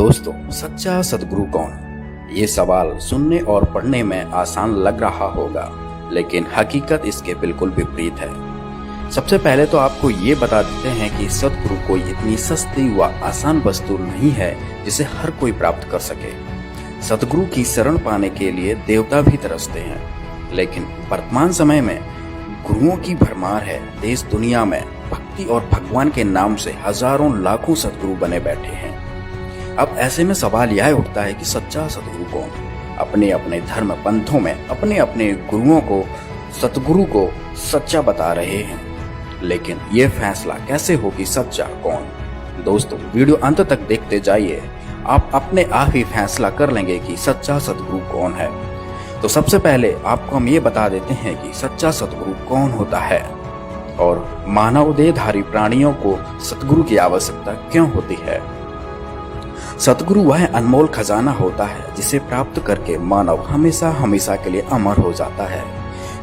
दोस्तों, सच्चा सद्गुरु कौन? ये सवाल सुनने और पढ़ने में आसान लग रहा होगा, लेकिन हकीकत इसके बिल्कुल विपरीत है। सबसे पहले तो आपको ये बता देते हैं कि सद्गुरु कोई इतनी सस्ती व आसान वस्तु नहीं है जिसे हर कोई प्राप्त कर सके। सद्गुरु की शरण पाने के लिए देवता भी तरसते हैं, लेकिन वर्तमान समय में गुरुओं की भरमार है। देश दुनिया में भक्ति और भगवान के नाम से हजारों लाखों सद्गुरु बने बैठे हैं। अब ऐसे में सवाल यह उठता है कि सच्चा सद्गुरु कौन? अपने अपने धर्म पंथों में अपने अपने गुरुओं को, सद्गुरु को सच्चा बता रहे हैं, लेकिन ये फैसला कैसे हो कि सच्चा कौन? दोस्तों, वीडियो अंत तक देखते जाइए, आप अपने आप ही फैसला कर लेंगे कि सच्चा सद्गुरु कौन है। तो सबसे पहले आपको हम ये बता देते हैं कि सच्चा सद्गुरु कौन होता है और मानव देहधारी प्राणियों को सद्गुरु की आवश्यकता क्यों होती है। सद्गुरु वह अनमोल खजाना होता है जिसे प्राप्त करके मानव हमेशा हमेशा के लिए अमर हो जाता है।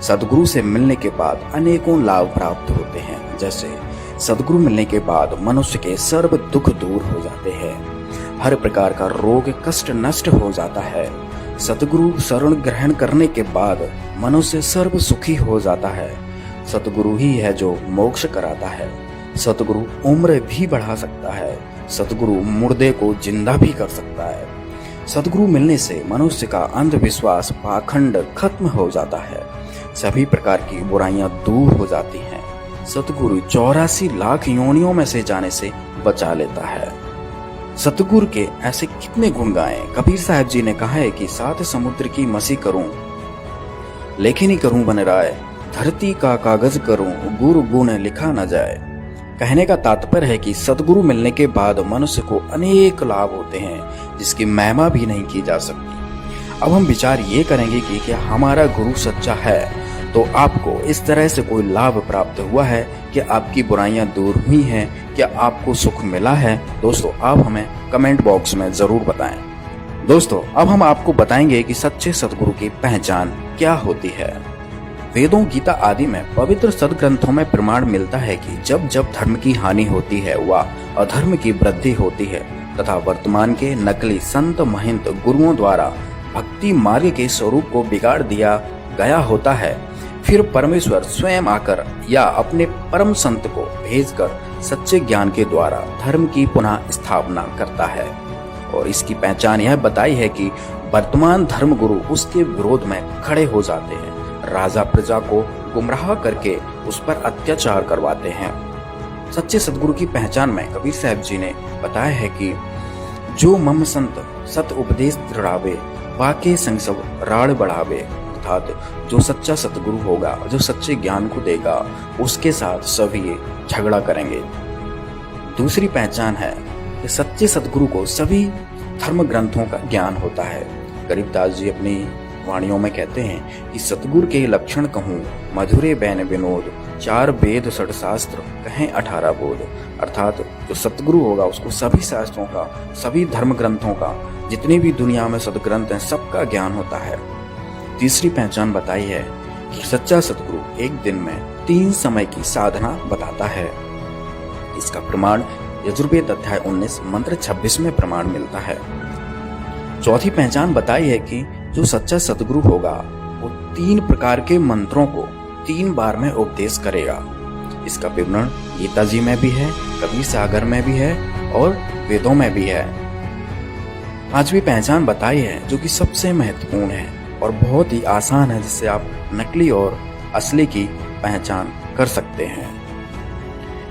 सद्गुरु से मिलने के बाद अनेकों लाभ प्राप्त होते हैं। जैसे सद्गुरु मिलने के बाद मनुष्य के सर्व दुख दूर हो जाते हैं, हर प्रकार का रोग कष्ट नष्ट हो जाता है। सद्गुरु शरण ग्रहण करने के बाद मनुष्य सर्व सुखी हो जाता है। सद्गुरु ही है जो मोक्ष कराता है। सद्गुरु उम्र भी बढ़ा सकता है। सद्गुरु मुर्दे को जिंदा भी कर सकता है। सद्गुरु मिलने से मनुष्य का अंधविश्वास पाखंड खत्म हो जाता है। सभी प्रकार की बुराइयां दूर हो जाती हैं। सद्गुरु 84 लाख योनियों में से जाने से बचा लेता है। सद्गुरु के ऐसे कितने गुण गाएं। कबीर साहब जी ने कहा है कि 7 समुद्र की मसी करूं, लेखनी करूं बन राय, धरती का कागज करूं, गुरु गुण लिखा न जाए। कहने का तात्पर्य है कि सद्गुरु मिलने के बाद मनुष्य को अनेक लाभ होते हैं जिसकी महिमा भी नहीं की जा सकती। अब हम विचार ये करेंगे कि क्या हमारा गुरु सच्चा है तो आपको इस तरह से कोई लाभ प्राप्त हुआ है कि आपकी बुराइयां दूर हुई हैं, क्या आपको सुख मिला है? दोस्तों, आप हमें कमेंट बॉक्स में जरूर बताएं। दोस्तों, अब हम आपको बताएंगे कि सच्चे सद्गुरु की पहचान क्या होती है। वेदों, गीता आदि में पवित्र सद्ग्रंथों में प्रमाण मिलता है कि जब जब धर्म की हानि होती है व अधर्म की वृद्धि होती है तथा वर्तमान के नकली संत महंत गुरुओं द्वारा भक्ति मार्ग के स्वरूप को बिगाड़ दिया गया होता है, फिर परमेश्वर स्वयं आकर या अपने परम संत को भेजकर सच्चे ज्ञान के द्वारा धर्म की पुनः स्थापना करता है। और इसकी पहचान यह बताई है कि वर्तमान धर्म गुरु उसके विरोध में खड़े हो जाते हैं, राजा प्रजा को गुमराह करके उस पर अत्याचार करवाते हैं। सच्चे सद्गुरु की पहचान में कबीर साहब जी ने बताया है कि जो मम संत सत उपदेश दृढ़ावे, वाके संग सब राड़ बढ़ावे, अर्थात जो सच्चा सद्गुरु होगा, जो सच्चे ज्ञान को देगा, उसके साथ सभी झगड़ा करेंगे। दूसरी पहचान है कि सच्चे सद्गुरु को सभी धर्म ग्रंथों का ज्ञान होता है। गरीबदास जी अपनी वाणियों में कहते हैं कि सतगुरु के लक्षण कहूँ, मधुरे बैन विनोद, 4 वेद 6 शास्त्र कहें 18 बोध। अर्थात जो सतगुरु होगा उसको सभी शास्त्रों का, सभी धर्म ग्रंथों का, जितने भी दुनिया में सदग्रंथ हैं, सबका ज्ञान होता है। तीसरी पहचान बताई है कि सच्चा सतगुरु एक दिन में 3 समय की साधना बताता है। इसका प्रमाण यजुर्वेद अध्याय 19 मंत्र 26 में प्रमाण मिलता है। चौथी पहचान बताई है कि जो सच्चा सद्गुरु होगा वो 3 प्रकार के मंत्रों को 3 बार में उपदेश करेगा। इसका विवरण गीता जी में भी है, कबीर सागर में भी है और वेदों में भी है। पांचवी पहचान बताई है जो कि सबसे महत्वपूर्ण है और बहुत ही आसान है, जिससे आप नकली और असली की पहचान कर सकते हैं।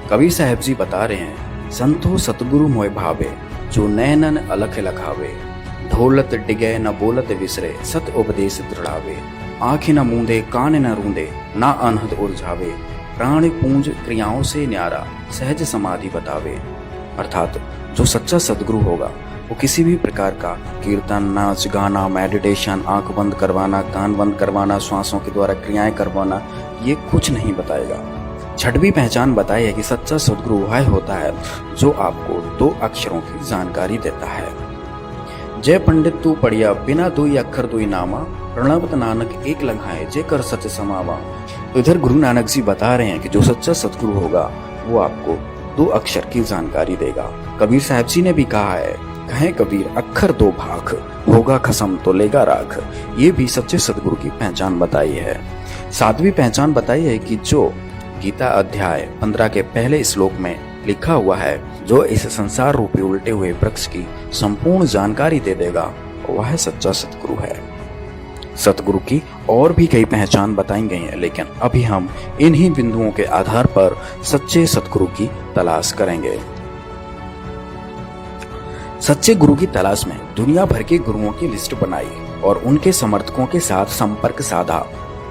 कबीर साहब जी बता रहे हैं, संतो सतगुरु मोय भावे, जो नैनन अलख लखावे, ढोलत डिगे न बोलत विसरे, सत उपदेश दृढ़ावे, आंखें न मूंदे कान न रूंदे, ना अनहद उलझावे, प्राण पूंज क्रियाओं से न्यारा, सहज समाधि बतावे। अर्थात जो सच्चा सद्गुरु होगा वो किसी भी प्रकार का कीर्तन, नाच गाना, मेडिटेशन, आंख बंद करवाना, कान बंद करवाना, श्वासों के द्वारा क्रियाएं करवाना, ये कुछ नहीं बताएगा। छठवीं पहचान बताई है कि सच्चा सद्गुरु वह होता है जो आपको 2 अक्षरों की जानकारी देता है। जय पंडित तू पढ़िया, बिना 2 अक्षर 2 नामा, प्रणवत नानक एक लंघाए, जय कर सच समावा। तो इधर गुरु नानक जी बता रहे हैं कि जो सच्चा सद्गुरु होगा वो आपको 2 अक्षर की जानकारी देगा। कबीर साहब जी ने भी कहा है कहे कबीर अक्षर दो भाख, होगा खसम तो लेगा राख। ये भी सच्चे सदगुरु की पहचान बताई है। सातवीं पहचान बताई है कि जो गीता अध्याय 15 के पहले श्लोक में लिखा हुआ है, जो इस संसार रूपी उल्टे हुए वृक्ष की संपूर्ण जानकारी दे देगा, वह सच्चा सतगुरु है। सतगुरु की और भी कई पहचान बताई गई हैं, लेकिन अभी हम इन्हीं बिंदुओं के आधार पर सच्चे सतगुरु की तलाश करेंगे। सच्चे गुरु की तलाश में दुनिया भर के गुरुओं की लिस्ट बनाई और उनके समर्थकों के साथ संपर्क साधा।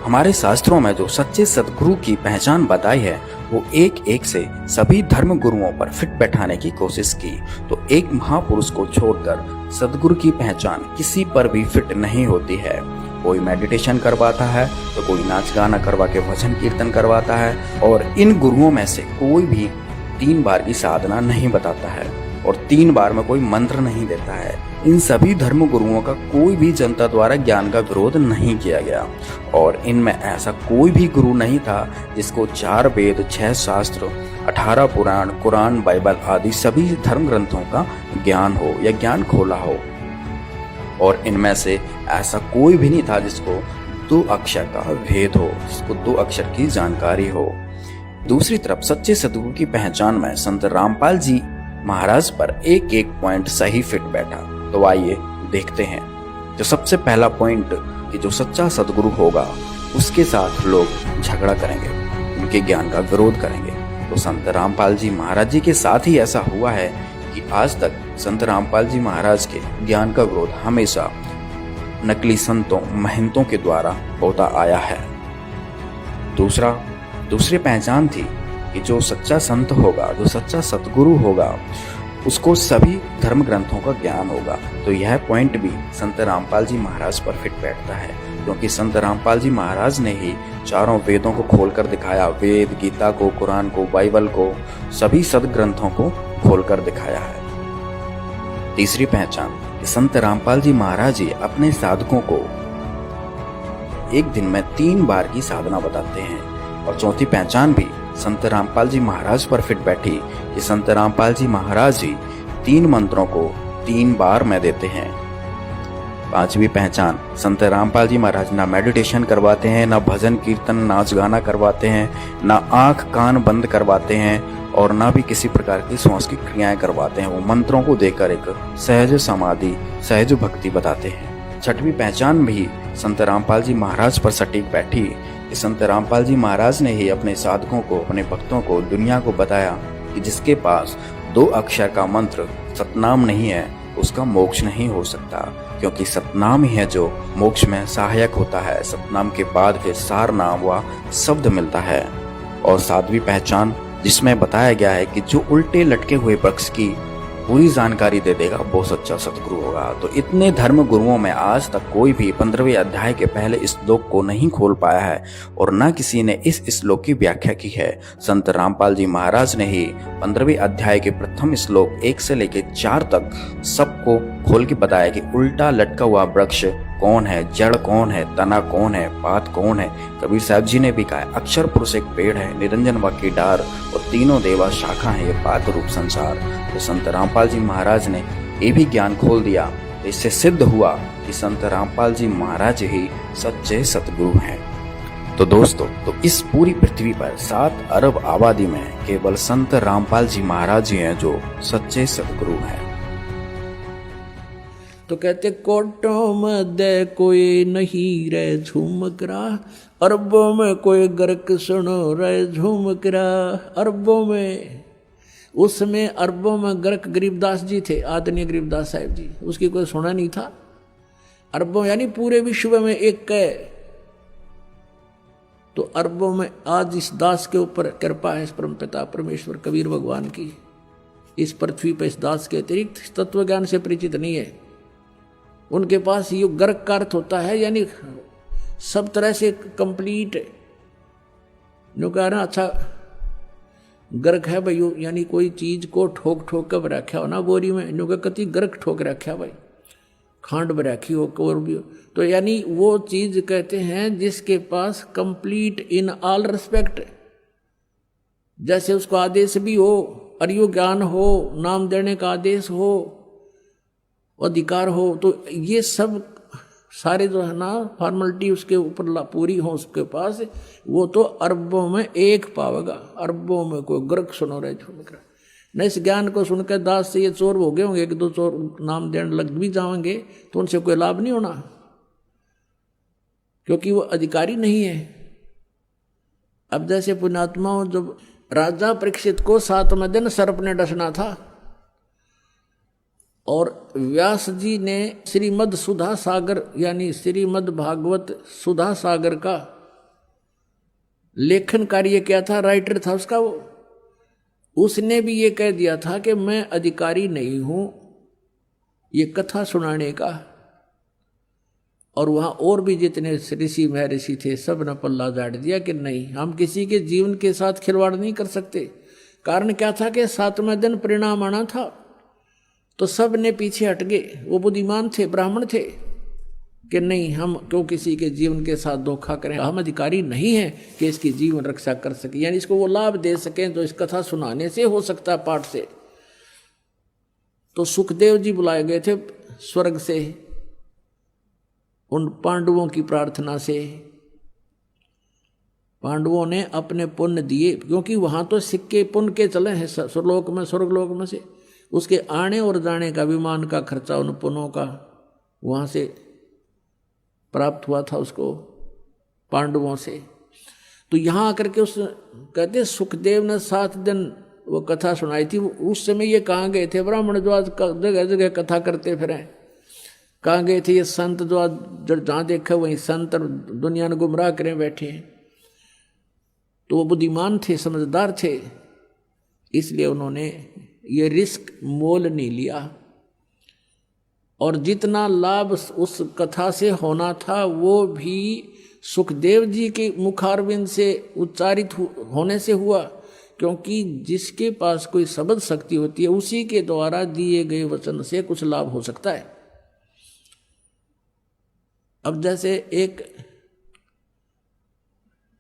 हमारे शास्त्रों में जो सच्चे सतगुरु की पहचान बताई है, वो एक एक से सभी धर्म गुरुओं पर फिट बैठाने की कोशिश की, तो एक महापुरुष को छोड़कर सतगुरु की पहचान किसी पर भी फिट नहीं होती है। कोई मेडिटेशन करवाता है तो कोई नाच गाना करवा के भजन कीर्तन करवाता है, और इन गुरुओं में से कोई भी 3 बार की साधना नहीं बताता है और 3 बार में कोई मंत्र नहीं देता है। इन सभी धर्म गुरुओं का कोई भी जनता द्वारा ज्ञान का विरोध नहीं किया गया, और इनमें ऐसा कोई भी गुरु नहीं था जिसको 4 वेद, 6 शास्त्र, 18 पुराण, कुरान, बाइबल आदि सभी धर्म ग्रंथों का ज्ञान हो या ज्ञान खोला हो। और इनमें से ऐसा कोई भी नहीं था जिसको 2 अक्षर का भेद हो, जिसको 2 अक्षर की जानकारी हो। दूसरी तरफ सच्चे सतगुरु की पहचान में संत रामपाल जी महाराज पर एक एक पॉइंट सही फिट बैठा। तो आइए देखते हैं। जो सबसे पहला पॉइंट कि जो सच्चा सतगुरु होगा उसके साथ लोग झगड़ा करेंगे, उनके ज्ञान का विरोध करेंगे। तो संत रामपाल जी महाराज जी के साथ ही ऐसा हुआ है कि आज तक संत रामपाल जी महाराज के ज्ञान का विरोध हमेशा नकली संतों, महंतों के द्वारा होता आया है। दूसरी पहचान थी कि जो सच्चा संत होगा, जो सच्चा सतगुरु होगा, उसको सभी धर्म ग्रंथों का ज्ञान होगा। तो यह पॉइंट भी संत रामपाल जी महाराज पर फिट बैठता है, क्योंकि संत रामपाल जी महाराज ने ही चारों वेदों को खोलकर दिखाया। वेद, गीता को, कुरान को, बाइबल को, सभी सदग्रंथों को खोलकर दिखाया है। तीसरी पहचान कि संत रामपाल जी महाराज जी अपने साधकों को एक दिन में 3 बार की साधना बताते हैं। और चौथी पहचान भी संत रामपाल जी महाराज पर फिट बैठी कि संत रामपाल जी महाराज जी 3 मंत्रों को 3 बार में देते हैं। पांचवी पहचान, संत रामपाल जी महाराज ना मेडिटेशन करवाते हैं, ना भजन कीर्तन, नाच गाना करवाते हैं, ना आंख कान बंद करवाते हैं, और ना भी किसी प्रकार की श्वास की क्रियाएं करवाते हैं। वो मंत्रों को देकर एक सहज समाधि, सहज भक्ति बताते हैं। छठवीं पहचान भी संत रामपाल जी महाराज पर सटीक बैठी कि संत रामपाल जी महाराज ने ही अपने साधकों को, अपने भक्तों को, दुनिया को बताया कि जिसके पास 2 अक्षर का मंत्र सतनाम नहीं है, उसका मोक्ष नहीं हो सकता, क्योंकि सतनाम ही है जो मोक्ष में सहायक होता है। सतनाम के बाद फिर सार नाम व शब्द मिलता है। और 7वीं पहचान जिसमें बताया गया है कि जो उल्टे लटके हुए वृक्ष की पूरी जानकारी दे देगा, वो सच्चा सतगुरु होगा। तो इतने धर्म गुरुओं में आज तक कोई भी 15वें अध्याय के पहले श्लोक को नहीं खोल पाया है, और न किसी ने इस श्लोक की व्याख्या की है। संत रामपाल जी महाराज ने ही 15वें अध्याय के प्रथम श्लोक 1 से लेकर 4 तक सबको खोल के बताया कि उल्टा लटका हुआ वृक्ष कौन है, जड़ कौन है, तना कौन है, पात कौन है। कबीर साहब जी ने भी कहा, अक्षर पुरुष एक पेड़ है, निरंजन वाकी डार, और तीनों देवा शाखा है, ये पात रूप संसार। तो संत रामपाल जी महाराज ने ये भी ज्ञान खोल दिया। इससे सिद्ध हुआ कि संत रामपाल जी महाराज ही सच्चे सतगुरु हैं। तो दोस्तों, तो इस पूरी पृथ्वी पर 7 अरब आबादी में केवल संत रामपाल जी महाराज ही हैं जो सच्चे सतगुरु हैं। तो कहते कोटों में दे कोई नहीं रे झूमक रहा, अरबों में कोई गर्क सुनो रे झूमक रहा। अरबों में, उसमें अरबों में गर्क गरीबदास जी थे, आदरणीय गरीबदास साहिब जी, उसकी कोई सुना नहीं था। अरबों यानी पूरे विश्व में एक है। तो अरबों में आज इस दास के ऊपर कृपा है, इस परम पिता परमेश्वर कबीर भगवान की। इस पृथ्वी पर इस दास के अतिरिक्त तत्व ज्ञान से परिचित नहीं है। उनके पास ये गर्क का अर्थ होता है, यानी सब तरह से कंप्लीट है। जो कह रहा अच्छा गर्क है भाई, यानी कोई चीज को ठोक ठोक कर रखा हो ना बोरी में, जो कति गर्क ठोक रखा भाई, खांड में रखी हो और भी हो। तो यानी वो चीज कहते हैं जिसके पास कंप्लीट इन ऑल रिस्पेक्ट, जैसे उसको आदेश भी हो, अर्यो ज्ञान हो, नाम देने का आदेश हो, अधिकार हो, तो ये सब सारे जो है ना फॉर्मेलिटी उसके ऊपर पूरी हो उसके पास, वो तो अरबों में एक पावेगा, अरबों में कोई ग्रक सुनो रहे झुमक रहा न। इस ज्ञान को सुनकर दास से ये चोर हो गए होंगे, एक दो चोर नाम देने लग भी जाएंगे तो उनसे कोई लाभ नहीं होना, क्योंकि वो अधिकारी नहीं है। अब जैसे पुण्यात्माओं, जब राजा परीक्षित को 7वें दिन सर्प ने डसना था और व्यास जी ने श्रीमद् सुधा सागर यानी श्रीमद् भागवत सुधा सागर का लेखन कार्य किया था, राइटर था उसका वो, उसने भी ये कह दिया था कि मैं अधिकारी नहीं हूं ये कथा सुनाने का। और वहां और भी जितने ऋषि महर्षि थे सब ने पल्ला झाड़ दिया कि नहीं, हम किसी के जीवन के साथ खिलवाड़ नहीं कर सकते। कारण क्या था कि 7वें दिन परिणाम आना था, तो सब ने पीछे हट गए। वो बुद्धिमान थे, ब्राह्मण थे कि नहीं, हम क्यों किसी के जीवन के साथ धोखा करें, हम अधिकारी नहीं हैं कि इसकी जीवन रक्षा कर सके, यानी इसको वो लाभ दे सकें जो इस कथा सुनाने से हो सकता है, पाठ से। तो सुखदेव जी बुलाए गए थे स्वर्ग से, उन पांडवों की प्रार्थना से। पांडवों ने अपने पुण्य दिए, क्योंकि वहां तो सिक्के पुण्य के चले हैं स्वर्गलोक में, स्वर्गलोक में से उसके आने और जाने का विमान का खर्चा उन पुण्यों का वहां से प्राप्त हुआ था उसको पांडवों से। तो यहां आकर के उस कहते सुखदेव ने 7 दिन वो कथा सुनाई थी। उस समय ये कहाँ गए थे ब्राह्मण जो आज जगह जगह कथा करते फिर, कहाँ गए थे ये संत जो आज जहाँ देखा वहीं संत और दुनिया ने गुमराह करें बैठे हैं। तो वो बुद्धिमान थे, समझदार थे, इसलिए उन्होंने ये रिस्क मोल नहीं लिया। और जितना लाभ उस कथा से होना था वो भी सुखदेव जी के मुखारविंद से उच्चारित होने से हुआ, क्योंकि जिसके पास कोई शब्द शक्ति होती है उसी के द्वारा दिए गए वचन से कुछ लाभ हो सकता है। अब जैसे एक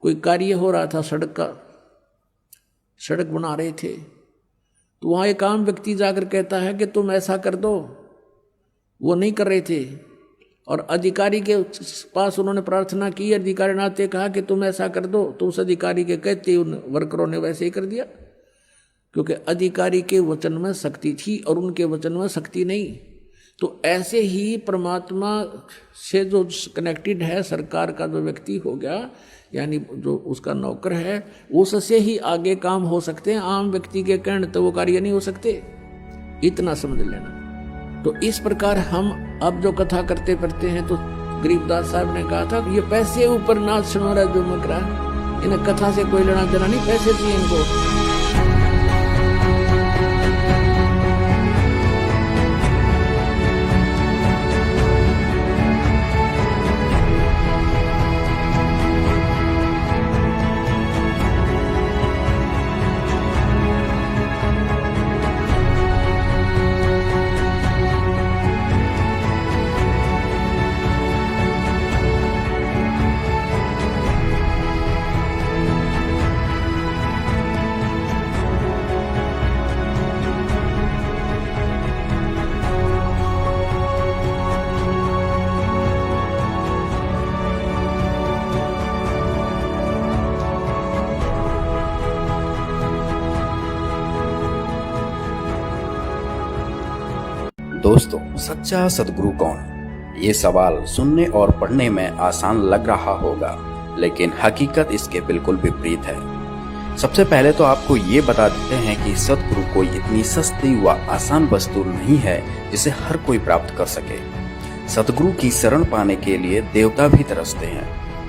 कोई कार्य हो रहा था सड़क का, सड़क बना रहे थे, तो वहां एक आम व्यक्ति जाकर कहता है कि तुम ऐसा कर दो, वो नहीं कर रहे थे। और अधिकारी के पास उन्होंने प्रार्थना की, अधिकारी नाते कहा कि तुम ऐसा कर दो, तो उस अधिकारी के कहते उन वर्करों ने वैसे ही कर दिया, क्योंकि अधिकारी के वचन में शक्ति थी और उनके वचन में शक्ति नहीं। तो ऐसे ही परमात्मा से जो कनेक्टेड है, सरकार का जो व्यक्ति हो गया यानी जो उसका नौकर है, उससे ही आगे काम हो सकते हैं। आम व्यक्ति के कहने तो वो कार्य नहीं हो सकते, इतना समझ लेना। तो इस प्रकार हम अब जो कथा करते पढ़ते हैं, तो गरीबदास साहब ने कहा था ये पैसे ऊपर नाच सुना रहा जो मकरा, इन्हें कथा से कोई लेना देना नहीं, पैसे चाहिए इनको। दोस्तों, सच्चा सदगुरु कौन? ये सवाल सुनने और पढ़ने में आसान लग रहा होगा, लेकिन हकीकत इसके बिल्कुल विपरीत है। सबसे पहले तो आपको ये बता देते हैं कि सदगुरु कोई इतनी सस्ती व आसान वस्तु नहीं है जिसे हर कोई प्राप्त कर सके। सदगुरु की शरण पाने के लिए देवता भी तरसते हैं,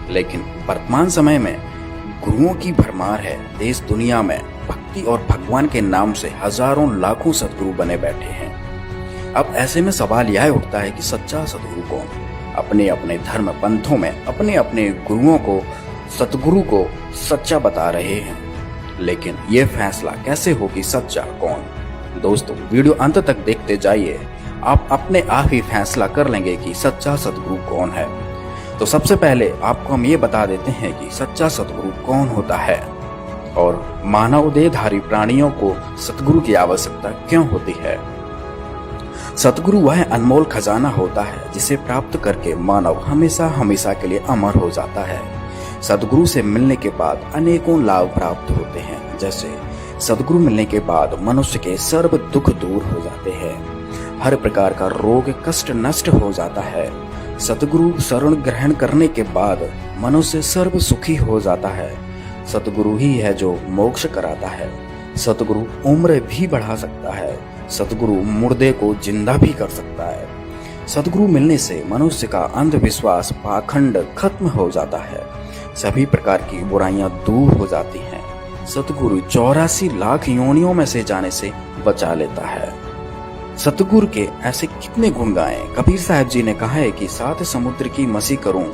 लेकिन वर्तमान समय में गुरुओं की भरमार है। देश दुनिया में भक्ति और भगवान के नाम से हजारों लाखों सदगुरु बने बैठे हैं। अब ऐसे में सवाल यह उठता है कि सच्चा सदगुरु कौन? अपने अपने धर्म पंथों में अपने अपने गुरुओं को, सतगुरु को सच्चा बता रहे हैं, लेकिन ये फैसला कैसे हो कि सच्चा कौन? दोस्तों, वीडियो अंत तक देखते जाइए, आप अपने आप ही फैसला कर लेंगे कि सच्चा सदगुरु कौन है। तो सबसे पहले आपको हम ये बता देते हैं कि सच्चा सदगुरु कौन होता है और मानव देहधारी प्राणियों को सतगुरु की आवश्यकता क्यों होती है। सतगुरु वह अनमोल खजाना होता है जिसे प्राप्त करके मानव हमेशा हमेशा के लिए अमर हो जाता है। सतगुरु से मिलने के बाद अनेकों लाभ प्राप्त होते हैं। जैसे सतगुरु मिलने के बाद मनुष्य के सर्व दुख दूर हो जाते हैं, हर प्रकार का रोग कष्ट नष्ट हो जाता है। सतगुरु शरण ग्रहण करने के बाद मनुष्य सर्व सुखी हो जाता है। सतगुरु ही है जो मोक्ष कराता है। सतगुरु उम्र भी बढ़ा सकता है। सतगुरु मुर्दे को जिंदा भी कर सकता है। सतगुरु मिलने से मनुष्य का अंधविश्वास पाखंड खत्म हो जाता है। सभी प्रकार की बुराइयां दूर हो जाती हैं। सतगुरु 84 लाख योनियों में से जाने से बचा लेता है। सतगुरु के ऐसे कितने गुण गाएं। कबीर साहब जी ने कहा है कि 7 समुद्र की मसी करूं,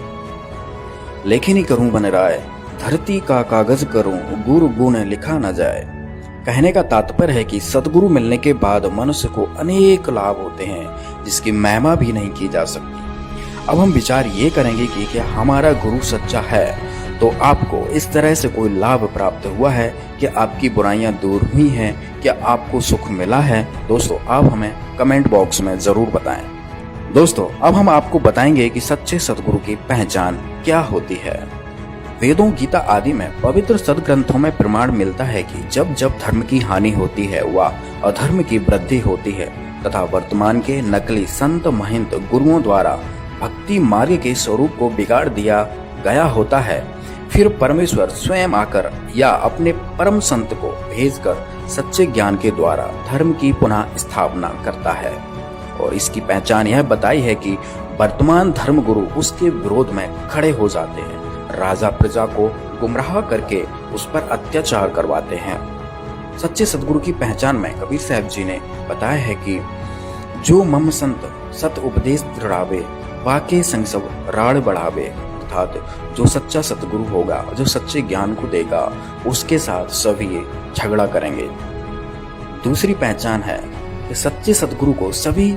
लेखनी करूं बन राय, धरती का कागज करूं, गुरु गुण लिखा न जाए। कहने का तात्पर्य है कि सतगुरु मिलने के बाद मनुष्य को अनेक लाभ होते हैं जिसकी महिमा भी नहीं की जा सकती। अब हम विचार ये करेंगे कि क्या हमारा गुरु सच्चा है तो आपको इस तरह से कोई लाभ प्राप्त हुआ है कि आपकी बुराइयां दूर हुई हैं, क्या आपको सुख मिला है? दोस्तों आप हमें कमेंट बॉक्स में जरूर बताएं। दोस्तों अब हम आपको बताएंगे कि सच्चे सतगुरु की पहचान क्या होती है। वेदों, गीता आदि में पवित्र सदग्रंथों में प्रमाण मिलता है कि जब जब धर्म की हानि होती है व अधर्म की वृद्धि होती है तथा वर्तमान के नकली संत महंत गुरुओं द्वारा भक्ति मार्ग के स्वरूप को बिगाड़ दिया गया होता है, फिर परमेश्वर स्वयं आकर या अपने परम संत को भेजकर सच्चे ज्ञान के द्वारा धर्म की पुनः स्थापना करता है। और इसकी पहचान यह बताई है कि वर्तमान धर्म गुरु उसके विरोध में खड़े हो जाते हैं, राजा प्रजा को गुमराह करके उस पर अत्याचार करवाते हैं। सच्चे सतगुरु की पहचान में कबीर साहब जी ने बताया है कि जो मम संत सत उपदेश दृढ़ावे, वाके संग सब राड़ बढ़ावे, अर्थात जो सच्चा सतगुरु होगा, जो सच्चे ज्ञान को देगा, उसके साथ सभी झगड़ा करेंगे। दूसरी पहचान है कि सच्चे सतगुरु को सभी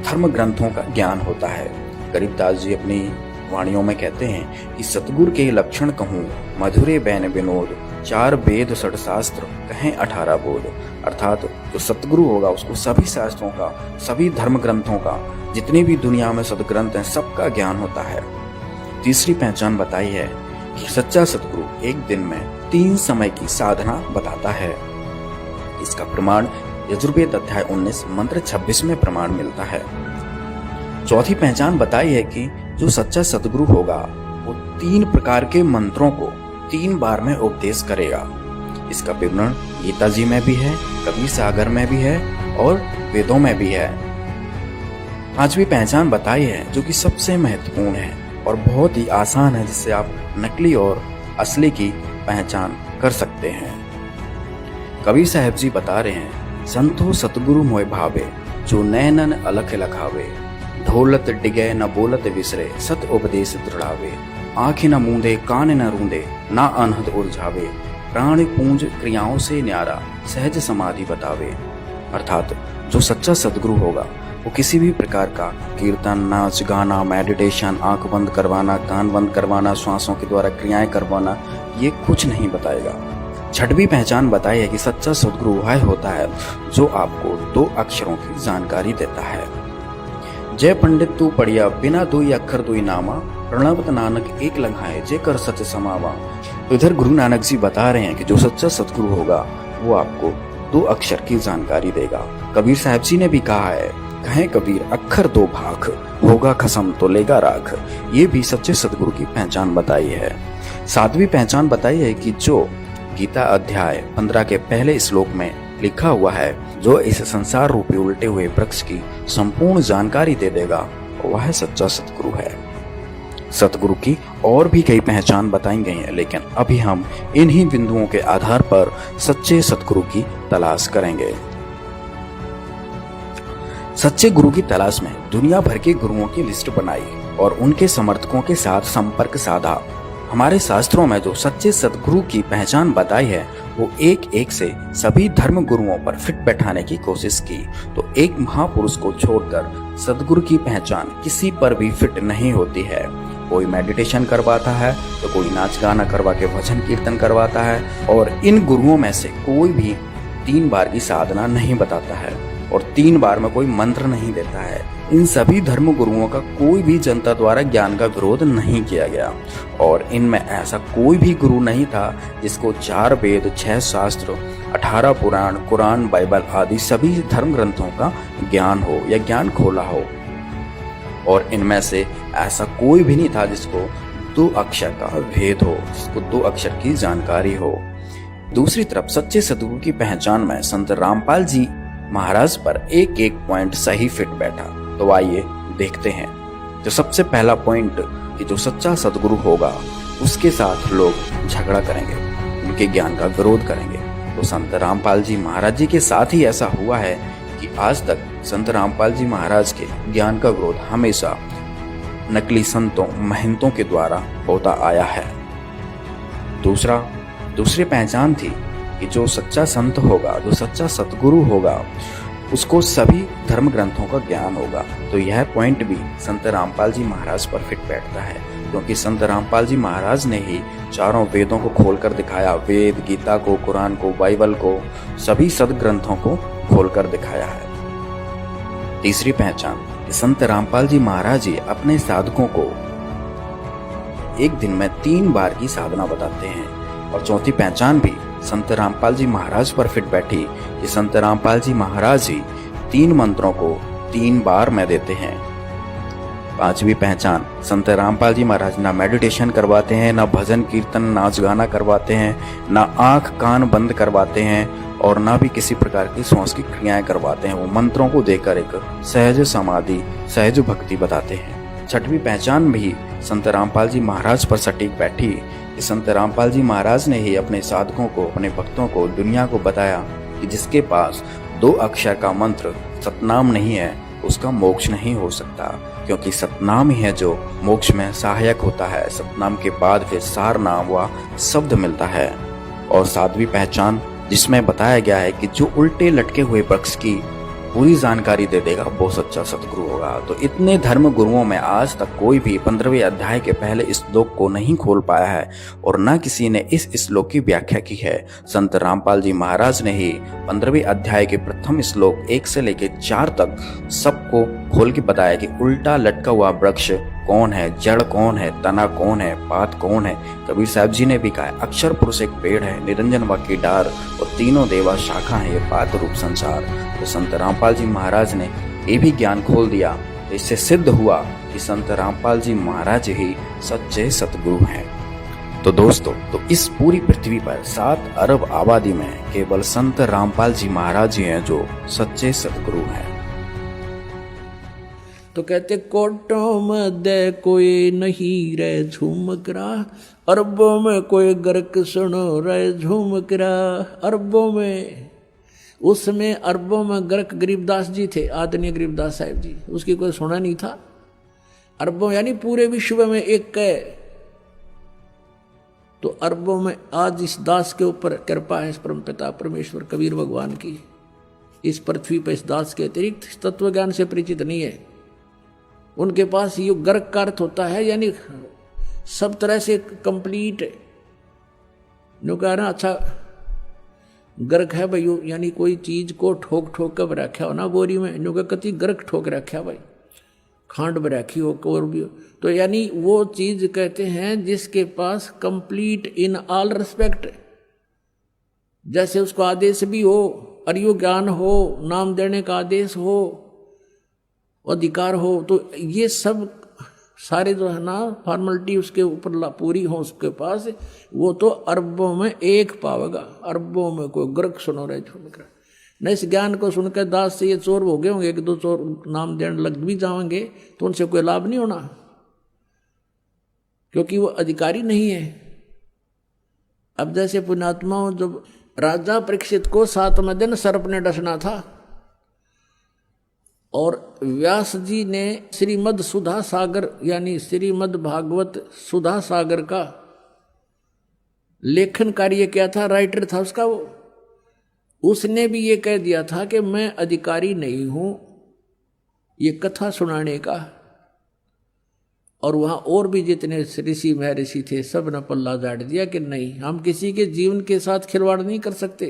धर्म ग्रंथों का ज्ञान होता है। गरीबदास जी अपनी वाणियों में कहते हैं कि सतगुरु के लक्षण कहूँ, मधुरे बैन विनोद, 4 वेद 6 शास्त्र कहें 18 बोध। अर्थात जो सतगुरु होगा उसको सभी शास्त्रों का, सभी धर्म ग्रंथों का, जितनी भी दुनिया में सदग्रंथ हैं, सबका ज्ञान होता है। तीसरी पहचान बताई है कि सच्चा सतगुरु एक दिन में 3 समय की साधना बताता है। इसका प्रमाण यजुर्वेद अध्याय 19 मंत्र 26 में प्रमाण मिलता है। चौथी पहचान बताई है कि जो सच्चा सतगुरु होगा वो 3 प्रकार के मंत्रों को 3 बार में उपदेश करेगा। इसका विवरण गीता जी में भी है, कबीर सागर में भी है और वेदों में भी है। पांचवी पहचान बताई है जो कि सबसे महत्वपूर्ण है और बहुत ही आसान है, जिससे आप नकली और असली की पहचान कर सकते हैं। कबीर साहब जी बता रहे हैं, संतो सतगुरु मोय भावे, जो नैनन अलख लखावे, ढोलत डिगे न बोलत विसरे, सत उपदेश दृढ़ावे, आंखें न मूंदे कान न रूंदे, ना अनहद उलझावे, प्राण पूंज क्रियाओं से न्यारा, सहज समाधि बतावे। अर्थात जो सच्चा सतगुरु होगा वो किसी भी प्रकार का कीर्तन, नाच गाना, मेडिटेशन, आंख बंद करवाना, कान बंद करवाना, श्वासों के द्वारा क्रियाएं करवाना, ये कुछ नहीं बताएगा। छठवीं पहचान बताई है कि सच्चा सतगुरु वह होता है जो आपको 2 अक्षरों की जानकारी देता है। जय पंडित तू पढ़िया, बिना 2 अक्षर 2 नामा, प्रणवत नानक एक लंघाए, जे कर सच समावा। तो इधर गुरु नानक जी बता रहे हैं कि जो सच्चा सतगुरु होगा वो आपको 2 अक्षर की जानकारी देगा। कबीर साहब जी ने भी कहा है, कहें कबीर अक्षर 2 भाख, होगा खसम तो लेगा राख। ये भी सच्चे सतगुरु की पहचान बताई है। 7वीं पहचान बताई है कि जो गीता अध्याय 15 के पहले श्लोक में लिखा हुआ है, जो इस संसार रूपी उल्टे हुए वृक्ष की संपूर्ण जानकारी दे देगा, वह सच्चा सतगुरु है। सतगुरु की और भी कई पहचान बताई गई हैं, लेकिन अभी हम इन्हीं बिंदुओं के आधार पर सच्चे सतगुरु की तलाश करेंगे। सच्चे गुरु की तलाश में दुनिया भर के गुरुओं की लिस्ट बनाई और उनके समर्थकों के साथ संपर्क साधा। हमारे शास्त्रों में जो सच्चे सतगुरु की पहचान बताई है वो एक से सभी धर्म गुरुओं पर फिट बैठाने की कोशिश की, तो एक महापुरुष को छोड़कर सतगुरु की पहचान किसी पर भी फिट नहीं होती है। कोई मेडिटेशन करवाता है तो कोई नाच गाना करवा के भजन कीर्तन करवाता है, और इन गुरुओं में से कोई भी 3 बार की साधना नहीं बताता है। और 3 बार में कोई मंत्र नहीं देता है। इन सभी धर्म गुरुओं का कोई भी जनता द्वारा ज्ञान का विरोध नहीं किया गया और इनमें ऐसा कोई भी गुरु नहीं था जिसको 4 वेद, 6 शास्त्र, 18 पुराण, कुरान, बाइबल आदि सभी धर्म ग्रंथों का ज्ञान हो या ज्ञान खोला हो। और इनमें से ऐसा कोई भी नहीं था जिसको 2 अक्षर का भेद हो, जिसको 2 अक्षर की जानकारी हो। दूसरी तरफ सच्चे सदगुरु की पहचान में संत रामपाल जी महाराज पर एक एक पॉइंट सही फिट बैठा। तो आइए देखते हैं। तो सबसे पहला पॉइंट कि जो सच्चा सदगुरु होगा उसके साथ लोग झगड़ा करेंगे, उनके ज्ञान का विरोध करेंगे। तो संत रामपाल जी महाराज जी के साथ ही ऐसा हुआ है कि आज तक संत रामपाल जी महाराज के ज्ञान का विरोध हमेशा नकली संतों, महंतों के द्वारा होता आया है। दूसरी पहचान थी कि जो सच्चा संत होगा, जो सच्चा सतगुरु होगा, उसको सभी धर्म ग्रंथों का ज्ञान होगा। तो यह पॉइंट भी संत रामपाल जी महाराज पर फिट बैठता है, क्योंकि संत रामपाल जी महाराज ने ही चारों वेदों को खोलकर दिखाया। वेद, गीता को, कुरान को, बाइबल को, सभी सदग्रंथों को खोलकर दिखाया है। तीसरी पहचान कि संत रामपाल जी महाराज जी अपने साधकों को एक दिन में 3 बार की साधना बताते हैं। और चौथी पहचान भी संत रामपाल जी महाराज पर फिट बैठी कि संत रामपाल जी महाराज ही 3 मंत्रों को 3 बार में देते हैं। पांचवी पहचान, संत रामपाल जी महाराज ना मेडिटेशन करवाते हैं, ना भजन कीर्तन, नाच गाना करवाते हैं, ना आंख कान बंद करवाते हैं और ना भी किसी प्रकार की श्वास की क्रियाएं करवाते हैं। वो मंत्रों को देकर एक सहज समाधि, सहज भक्ति बताते हैं। छठवीं पहचान भी संत रामपाल जी महाराज पर सटीक बैठी कि संत रामपाल जी महाराज ने ही अपने साधकों को, अपने भक्तों को, दुनिया को बताया कि जिसके पास 2 अक्षर का मंत्र सतनाम नहीं है उसका मोक्ष नहीं हो सकता, क्योंकि सतनाम ही है जो मोक्ष में सहायक होता है। सतनाम के बाद फिर सार नाम व शब्द मिलता है। और 7वीं पहचान जिसमें बताया गया है कि जो उल्टे लटके हुए वृक्ष की पूरी जानकारी दे देगा वो सच्चा सतगुरु होगा। तो इतने धर्म गुरुओं में आज तक कोई भी 15वें अध्याय के पहले श्लोक को नहीं खोल पाया है और न किसी ने इस श्लोक की व्याख्या की है। संत रामपाल जी महाराज ने ही 15वें अध्याय के प्रथम श्लोक 1 से लेकर 4 तक सबको खोल के बताया कि उल्टा लटका हुआ वृक्ष कौन है, जड़ कौन है, तना कौन है, पात कौन है। कबीर साहब जी ने भी कहा अक्षर पुरुष एक पेड़ है, निरंजन व की डार और तीनों देवा शाखा है, ये पात रूप संसार। तो संत रामपाल जी महाराज ने ये भी ज्ञान खोल दिया। तो इससे सिद्ध हुआ कि संत रामपाल जी महाराज ही सच्चे सतगुरु हैं। तो दोस्तों, तो इस पूरी पृथ्वी पर 7 अरब आबादी में केवल संत रामपाल जी महाराज ही हैं जो सच्चे सतगुरु हैं। तो कहते कोटों में दे कोई नहीं रहे झूमक रहा, अरबों में कोई गर्क सुनो रहे झूमक रहा। अरबों में, उसमें अरबों में गर्क गरीबदास जी थे, आदरणीय गरीबदास साहिब जी, उसकी कोई सुना नहीं था। अरबों यानी पूरे विश्व में एक है। तो अरबों में आज इस दास के ऊपर कृपा है, इस परम पिता परमेश्वर कबीर भगवान की। इस पृथ्वी पर इस दास के अतिरिक्त तत्व ज्ञान से परिचित नहीं है। उनके पास ये गर्क का अर्थ होता है यानी सब तरह से कंप्लीट है। नो कह रहा अच्छा गर्क है भाई, यानी कोई चीज को ठोक ठोक कर रखा हो ना बोरी में, नो कति गर्क ठोक रखा भाई, खांड में रखी हो और भी हो। तो यानी वो चीज कहते हैं जिसके पास कंप्लीट इन ऑल रिस्पेक्ट, जैसे उसको आदेश भी हो, अर्यो ज्ञान हो, नाम देने का आदेश हो, अधिकार हो, तो ये सब सारे जो है ना फॉर्मेलिटी उसके ऊपर पूरी हो उसके पास, वो तो अरबों में एक पावेगा। अरबों में कोई गर्क सुनो रहे झूमक रहा। न इस ज्ञान को सुनकर दास से ये चोर हो गए होंगे, 1-2 चोर नाम देने लग भी जाएंगे तो उनसे कोई लाभ नहीं होना, क्योंकि वो अधिकारी नहीं है। अब जैसे पुण्यात्माओं, जब राजा परीक्षित को 7वें दिन सर्प ने डसना था और व्यास जी ने श्रीमद् सुधा सागर यानी श्रीमद् भागवत सुधा सागर का लेखन कार्य किया था, राइटर था उसका वो, उसने भी ये कह दिया था कि मैं अधिकारी नहीं हूं ये कथा सुनाने का। और वहां और भी जितने ऋषि महर्षि थे सब ने पल्ला झाड़ दिया कि नहीं, हम किसी के जीवन के साथ खिलवाड़ नहीं कर सकते।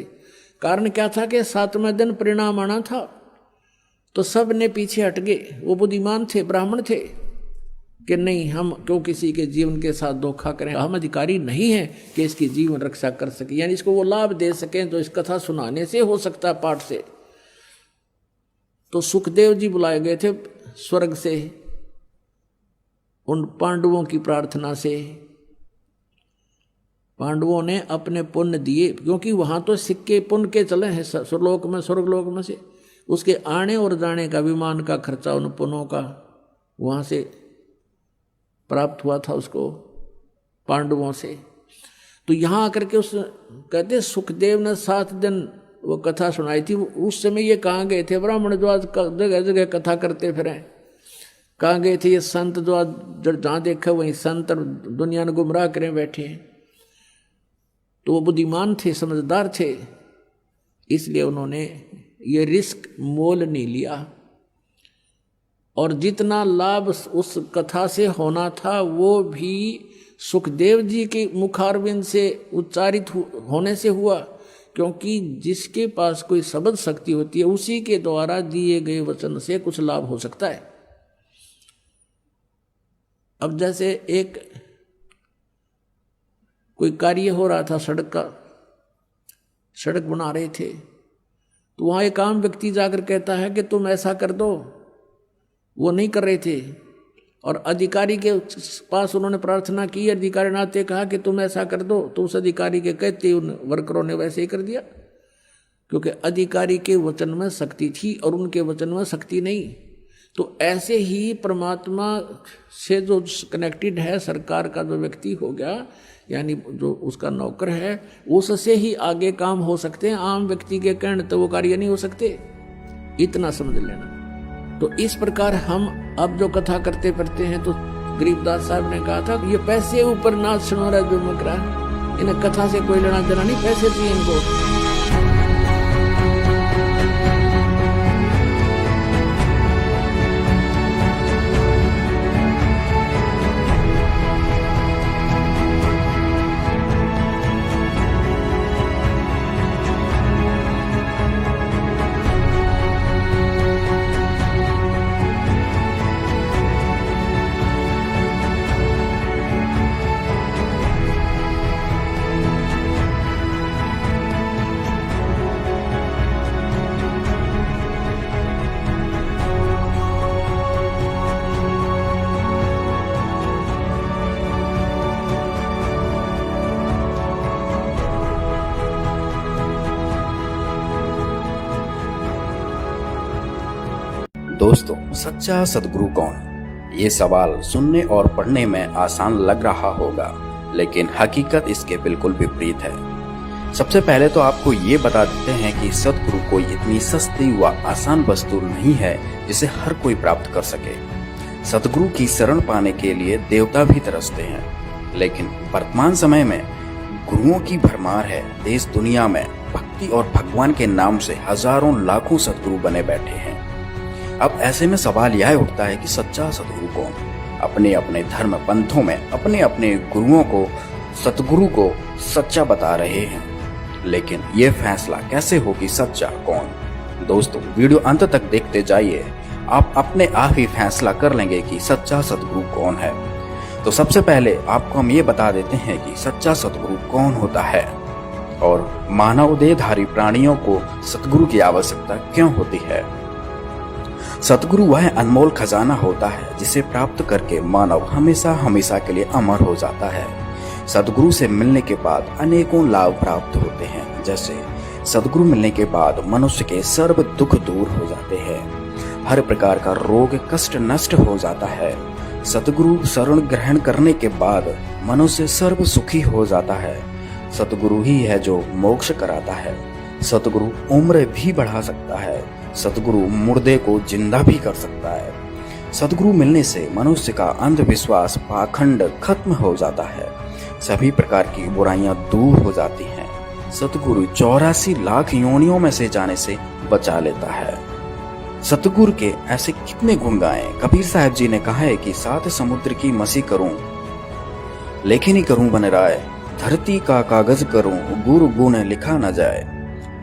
कारण क्या था कि 7वें दिन परिणाम आना था तो सब ने पीछे हट गए। वो बुद्धिमान थे, ब्राह्मण थे कि नहीं, हम क्यों किसी के जीवन के साथ धोखा करें, हम अधिकारी नहीं हैं कि इसकी जीवन रक्षा कर सके, यानी इसको वो लाभ दे सकें तो इस कथा सुनाने से हो सकता है, पाठ से। तो सुखदेव जी बुलाए गए थे स्वर्ग से, उन पांडवों की प्रार्थना से। पांडवों ने अपने पुण्य दिए, क्योंकि वहां तो सिक्के पुण्य के चले हैं स्वर्गलोक में, स्वर्गलोक में से उसके आने और जाने का, विमान का खर्चा उन पुण्यों का वहां से प्राप्त हुआ था उसको पांडवों से। तो यहां आकर के उस कहते सुखदेव ने 7 दिन वो कथा सुनाई थी। उस समय ये कहाँ गए थे ब्राह्मण जो आज जगह जगह कथा करते फिरे, कहाँ गए थे ये संत जो आज जहाँ देखा वहीं संत दुनिया ने गुमराह करें बैठे हैं। तो वो बुद्धिमान थे, समझदार थे, इसलिए उन्होंने ये रिस्क मोल नहीं लिया। और जितना लाभ उस कथा से होना था वो भी सुखदेव जी के मुखारविंद से उच्चारित होने से हुआ, क्योंकि जिसके पास कोई शब्द शक्ति होती है उसी के द्वारा दिए गए वचन से कुछ लाभ हो सकता है। अब जैसे एक कोई कार्य हो रहा था सड़क का, सड़क बना रहे थे, तो वहां एक आम व्यक्ति जाकर कहता है कि तुम ऐसा कर दो, वो नहीं कर रहे थे, और अधिकारी के पास उन्होंने प्रार्थना की, अधिकारी ने आते कहा कि तुम ऐसा कर दो, तो उस अधिकारी के कहते उन वर्करों ने वैसे ही कर दिया, क्योंकि अधिकारी के वचन में शक्ति थी और उनके वचन में शक्ति नहीं। तो ऐसे ही परमात्मा से जो कनेक्टेड है, सरकार का जो व्यक्ति हो गया, यानी जो उसका नौकर है, उससे ही आगे काम हो सकते हैं, आम व्यक्ति के कहने तो वो कार्य नहीं हो सकते, इतना समझ लेना। तो इस प्रकार हम अब जो कथा करते पढ़ते हैं, तो गरीबदास साहब ने कहा था ये पैसे ऊपर नाच सुनो रहा जो मकरा, इन्हें कथा से कोई लेना देना नहीं, पैसे चाहिए इनको। दोस्तों, सच्चा सदगुरु कौन? ये सवाल सुनने और पढ़ने में आसान लग रहा होगा, लेकिन हकीकत इसके बिल्कुल विपरीत है। सबसे पहले तो आपको ये बता देते हैं कि सदगुरु कोई इतनी सस्ती व आसान वस्तु नहीं है जिसे हर कोई प्राप्त कर सके। सदगुरु की शरण पाने के लिए देवता भी तरसते हैं, लेकिन वर्तमान समय में गुरुओं की भरमार है। देश दुनिया में भक्ति और भगवान के नाम से हजारों लाखों सदगुरु बने बैठे हैं। अब ऐसे में सवाल यह उठता है कि सच्चा सदगुरु कौन? अपने अपने धर्म पंथों में अपने अपने गुरुओं को, सतगुरु को सच्चा बता रहे हैं, लेकिन ये फैसला कैसे हो कि सच्चा कौन? दोस्तों, वीडियो अंत तक देखते जाइए, आप अपने आप ही फैसला कर लेंगे कि सच्चा सदगुरु कौन है। तो सबसे पहले आपको हम ये बता देते हैं कि सच्चा सदगुरु कौन होता है और मानव देहधारी प्राणियों को सतगुरु की आवश्यकता क्यों होती है। सतगुरु वह अनमोल खजाना होता है जिसे प्राप्त करके मानव हमेशा हमेशा के लिए अमर हो जाता है। सतगुरु से मिलने के बाद अनेकों लाभ प्राप्त होते हैं, जैसे सतगुरु मिलने के बाद मनुष्य के सर्व दुख दूर हो जाते हैं, हर प्रकार का रोग कष्ट नष्ट हो जाता है। सतगुरु शरण ग्रहण करने के बाद मनुष्य सर्व सुखी हो जाता है। सतगुरु ही है जो मोक्ष कराता है। सतगुरु उम्र भी बढ़ा सकता है। सतगुरु मुर्दे को जिंदा भी कर सकता है। सतगुरु मिलने से मनुष्य का अंधविश्वास पाखंड खत्म हो जाता है। सभी प्रकार की बुराइयां दूर हो जाती हैं। सतगुरु 84 लाख योनियों में से जाने से बचा लेता है। सतगुरु के ऐसे कितने गुण गाएं। कबीर साहब जी ने कहा है कि 7 समुद्र की मसी करूं, लेखनी करूं बन राय, धरती का कागज करूं, गुरु गुण लिखा न जाए।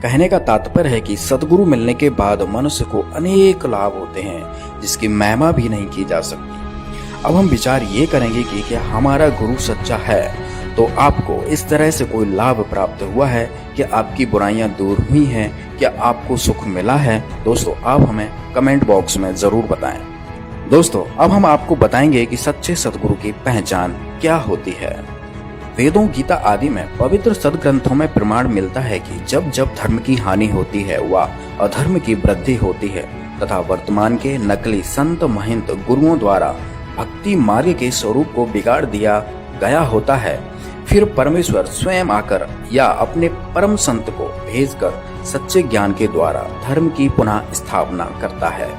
कहने का तात्पर्य है कि सद्गुरु मिलने के बाद मनुष्य को अनेक लाभ होते हैं जिसकी महिमा भी नहीं की जा सकती। अब हम विचार ये करेंगे कि क्या हमारा गुरु सच्चा है तो आपको इस तरह से कोई लाभ प्राप्त हुआ है, क्या आपकी बुराइयां दूर हुई हैं, क्या आपको सुख मिला है? दोस्तों आप हमें कमेंट बॉक्स में जरूर बताएं। दोस्तों अब हम आपको बताएंगे कि सच्चे सद्गुरु की पहचान क्या होती है। वेदों, गीता आदि में पवित्र सदग्रंथों में प्रमाण मिलता है कि जब जब धर्म की हानि होती है व अधर्म की वृद्धि होती है तथा वर्तमान के नकली संत महंत गुरुओं द्वारा भक्ति मार्ग के स्वरूप को बिगाड़ दिया गया होता है, फिर परमेश्वर स्वयं आकर या अपने परम संत को भेजकर सच्चे ज्ञान के द्वारा धर्म की पुनः स्थापना करता है।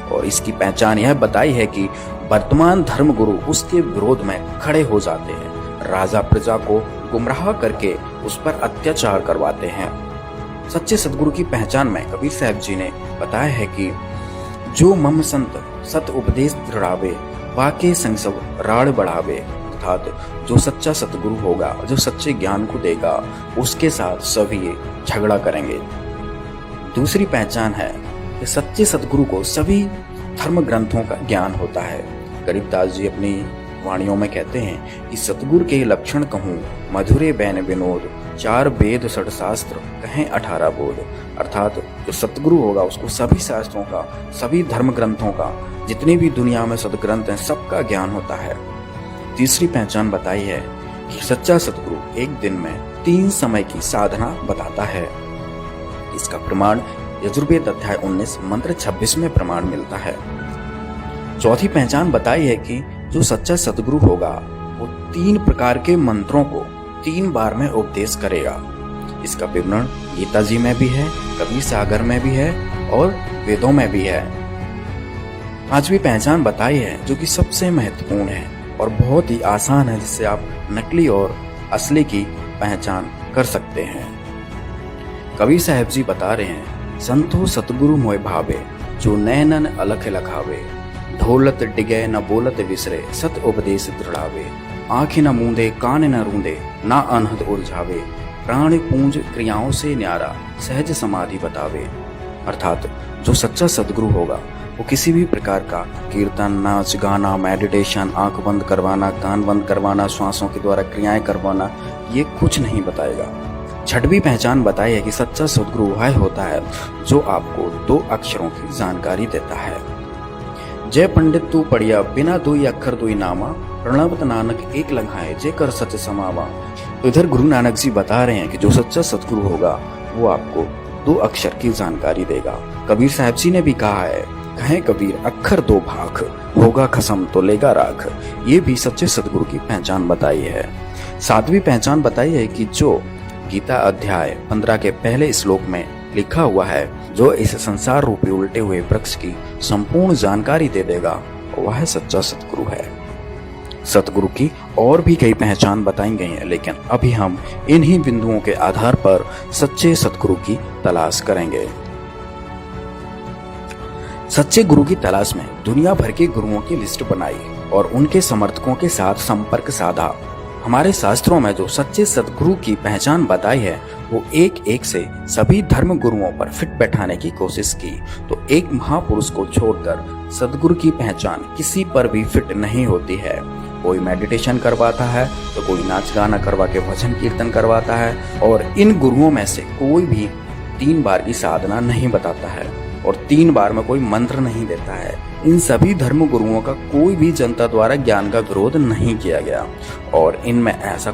और इसकी पहचान यह बताई है कि वर्तमान धर्म गुरु उसके विरोध में खड़े हो जाते हैं, राजा प्रजा को गुमराह करके उस पर अत्याचार करवाते हैं। सच्चे सद्गुरु की पहचान में कबीर साहब जी ने बताया है कि जो मम संत सत उपदेश दृढ़ावे, वाके संग सब राड़ बढ़ावे, अर्थात जो सच्चा सतगुरु होगा, जो सच्चे ज्ञान को देगा, उसके साथ सभी झगड़ा करेंगे। दूसरी पहचान है कि सच्चे सतगुरु को सभी धर्म ग्रंथों का ज्ञान होता है। गरीबदास जी अपनी वाणियों में कहते हैं कि सतगुरु के लक्षण कहूँ मधुरे बैन विनोद, चार वेद षड शास्त्र कहें 18 बोध। अर्थात जो सतगुरु होगा उसको सभी शास्त्रों का, सभी धर्म ग्रंथों का, जितने भी दुनिया में सदग्रंथ हैं सबका ज्ञान होता है। तीसरी पहचान बताई है कि सच्चा सतगुरु एक दिन में 3 समय की साधना बताता है। इसका प्रमाण यजुर्वेद अध्याय 19 मंत्र 26 में प्रमाण मिलता है। चौथी पहचान बताई है कि जो सच्चा सतगुरु होगा वो 3 प्रकार के मंत्रों को 3 बार में उपदेश करेगा। इसका विवरण गीता जी में भी है, कबीर सागर में भी है और वेदों में भी है। पांचवी पहचान बताई है जो कि सबसे महत्वपूर्ण है और बहुत ही आसान है, जिससे आप नकली और असली की पहचान कर सकते हैं। कबीर साहब जी बता रहे हैं, संतो सतगुरु मोय भावे, जो नैनन अलख लखावे, ढोलत डिगे न बोलत विसरे, सत उपदेश दृढ़ावे, आंखें न मूंदे कान न रूंदे, ना अनहद उलझावे, प्राण पूंज क्रियाओं से न्यारा, सहज समाधि बतावे। अर्थात जो सच्चा सद्गुरु होगा वो किसी भी प्रकार का कीर्तन, नाच गाना, मेडिटेशन, आंख बंद करवाना, कान बंद करवाना, श्वासों के द्वारा क्रियाएं करवाना, ये कुछ नहीं बताएगा। छठवीं पहचान बताई है कि सच्चा सद्गुरु वह होता है जो आपको 2 अक्षरों की जानकारी देता है। जय पंडित तू पढ़िया, बिना 2 अक्षर 2 नामा, प्रणवत नानक एक लंघाए, जे कर सच समावा। तो इधर गुरु नानक जी बता रहे हैं कि जो सच्चा सद्गुरु होगा वो आपको 2 अक्षर की जानकारी देगा। कबीर साहब जी ने भी कहा है, कहें कबीर अक्षर 2 भाख, होगा खसम तो लेगा राख। ये भी सच्चे सद्गुरु की पहचान बताई है। 7वीं पहचान बताई है कि जो गीता अध्याय 15 के पहले श्लोक में लिखा हुआ है, जो इस संसार रूपी उल्टे हुए वृक्ष की संपूर्ण जानकारी दे देगा, वह सच्चा सद्गुरु है। सतगुरु की और भी कई पहचान बताई गई हैं, लेकिन अभी हम इन्हीं बिंदुओं के आधार पर सच्चे सतगुरु की तलाश करेंगे। सच्चे गुरु की तलाश में दुनिया भर के गुरुओं की लिस्ट बनाई और उनके समर्थकों के साथ संपर्क साधा। हमारे शास्त्रों में जो सच्चे सद्गुरु की पहचान बताई है वो एक से सभी धर्म गुरुओं पर फिट बैठाने की कोशिश की, तो एक महापुरुष को छोड़कर सद्गुरु की पहचान किसी पर भी फिट नहीं होती है। कोई मेडिटेशन करवाता है तो कोई नाच गाना करवा के भजन कीर्तन करवाता है, और इन गुरुओं में से कोई भी 3 बार की साधना नहीं बताता है और 3 बार में कोई मंत्र नहीं देता है। इन सभी धर्म गुरुओं का कोई भी जनता द्वारा ज्ञान का विरोध नहीं किया गया और इनमें ऐसा